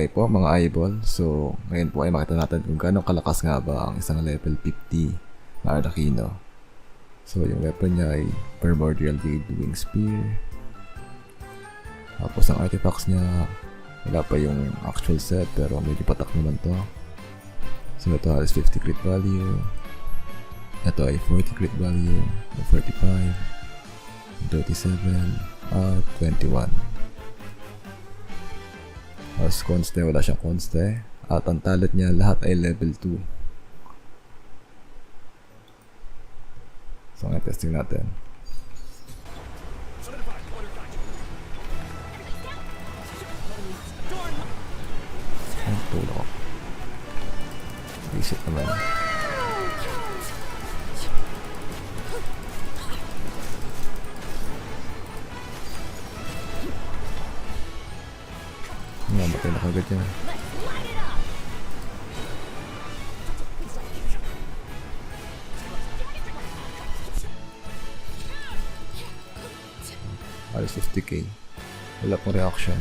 Okay po mga eyeball, so ngayon po ay makita natin kung gaano kalakas nga ba ang isang level 50 na Arlecchino. So yung weapon niya ay Primordial Jade Wing Spear. Tapos ang artifacts niya, wala pa yung actual set pero medyo patak naman to. So ito has 50 crit value. Ito ay 40 crit value, 45, 37, at 21. As conste, wala siyang conste. At ang talent niya lahat ay level 2. So ngayon testing natin. Ang tulo ko. Isip naman. Namatay na kagad yan. Alas 50k. Wala pong reaction.